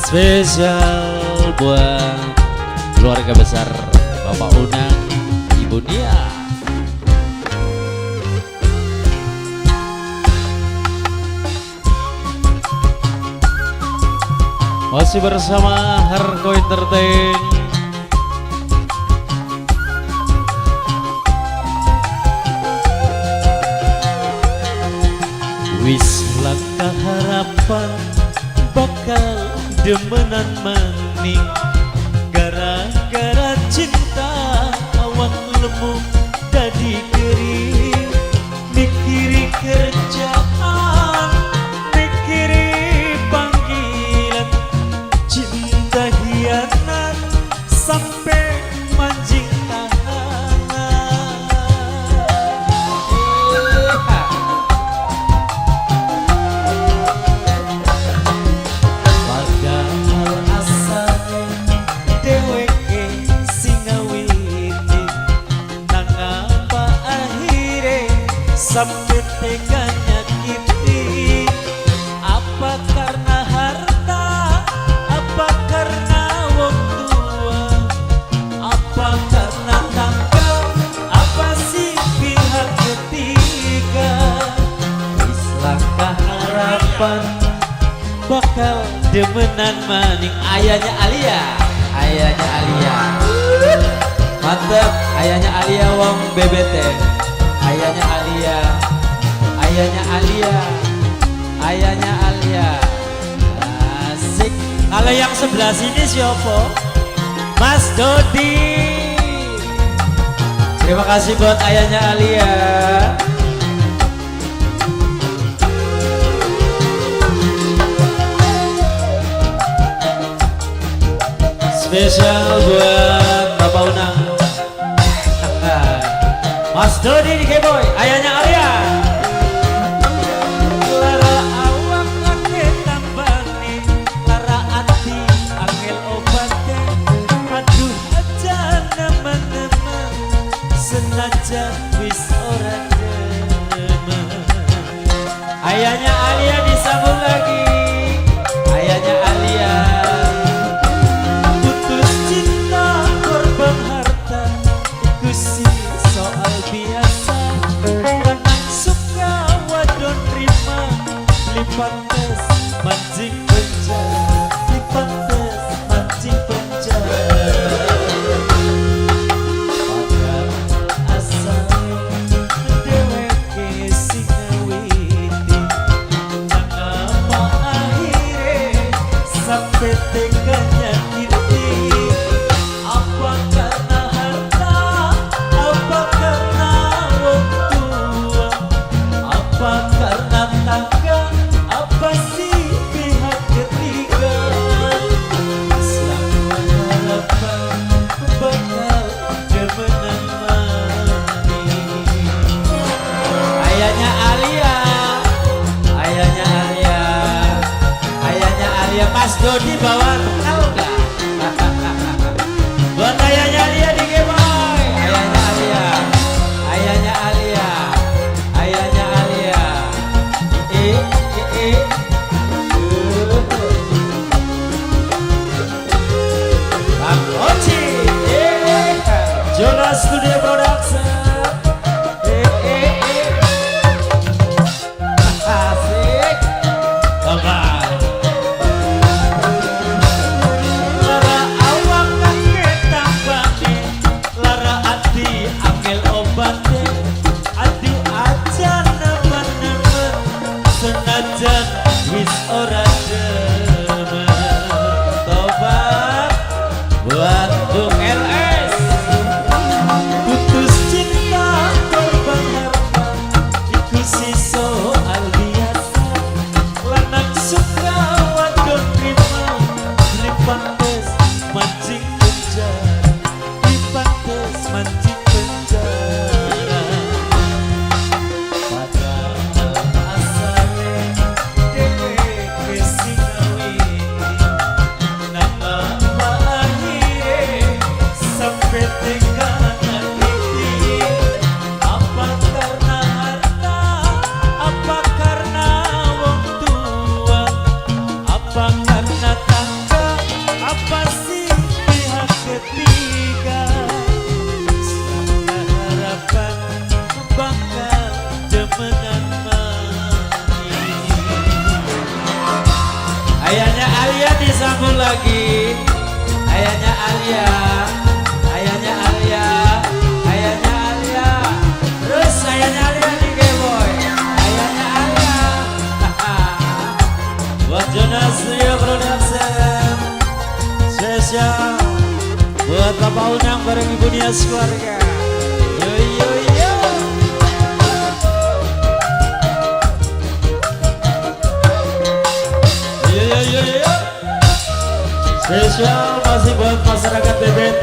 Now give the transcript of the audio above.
Spesial buat keluarga besar Bapak Unang, Ibu Nia. Masih bersama Harko Entertain. Wis langkah harapan bakal demenan maning, gara-gara cinta awak lemu dadi kering. Mikiri kerjaan, mikiri panggilan, cinta hianat sampai manjing tahanan. Padahal asale dheweke sing ngawiti, nang apa akhire sampai tega nyakiti. Apa karena harta, apa karena wong tua, apa karena tangga, apa sih pihak ketiga. Wis langkah harapan bakal demenan maning. Ayahnya Alia, ayahnya Alia, mantep. Ayahnya Alia wong BBT, ayahnya Alia, ayahnya Alia, ayahnya Alia. Asik. Kalau yang sebelah sini siapa? Mas Dodi. Terima kasih buat ayahnya Alia. Spesial buat Bapak Unang, Mas Dodi di Keboy, ayahnya Alia. Lara awak lagi tambani, lara hati angel obatnya. Aduh aja nemen-nemen, senajan wis ora demen. Ayahnya Alia disambung lagi, ayahnya Alia. Soal biasa, kadang suka wadon rima, lipantes mancing penjara, lipantes mancing penjara. Padahal asale dheweke sing ngawiti, nang apa akhire sampai tega nyakiti. Apa karena harta, apa karena wong tua, apa karena tangga, apa sih pihak ketiga. Selama harapan bakal demenan maning. Ayahnya Alia, ayahnya Alia, ayahnya Alia. Mas Dodi bawa tahu nggak? Buat ayahnya Alia di Keboy, ayahnya Alia, ayahnya Alia, ayahnya Alia. Bang Oci, Jonas Studio Production. Asik, bye-bye. Lara awak kaki tambani, lara hati angel obatnya. Aduh aja nemen-nemen, senajan wis ora demen. Tobat buat Bung LS. Putus cinta korban harta, itu sih soal biasa. Lanang suka wadon rima, lipantes mancing penjara, lipantes mancing penjara. Padahal asale dheweke Ayahnya Alia disambung lagi. Ayahnya Alia. Ayahnya Alia. Ayahnya Alia. Terus ayahnya Alia di Boy. Ayahnya Alia. Buat Jonas Rio Production. Spesial buat Bapak Unang bareng Ibu Nia keluarga. Yo yo yo. Yo yo yo yo. Spesial masih buat masyarakat BBT.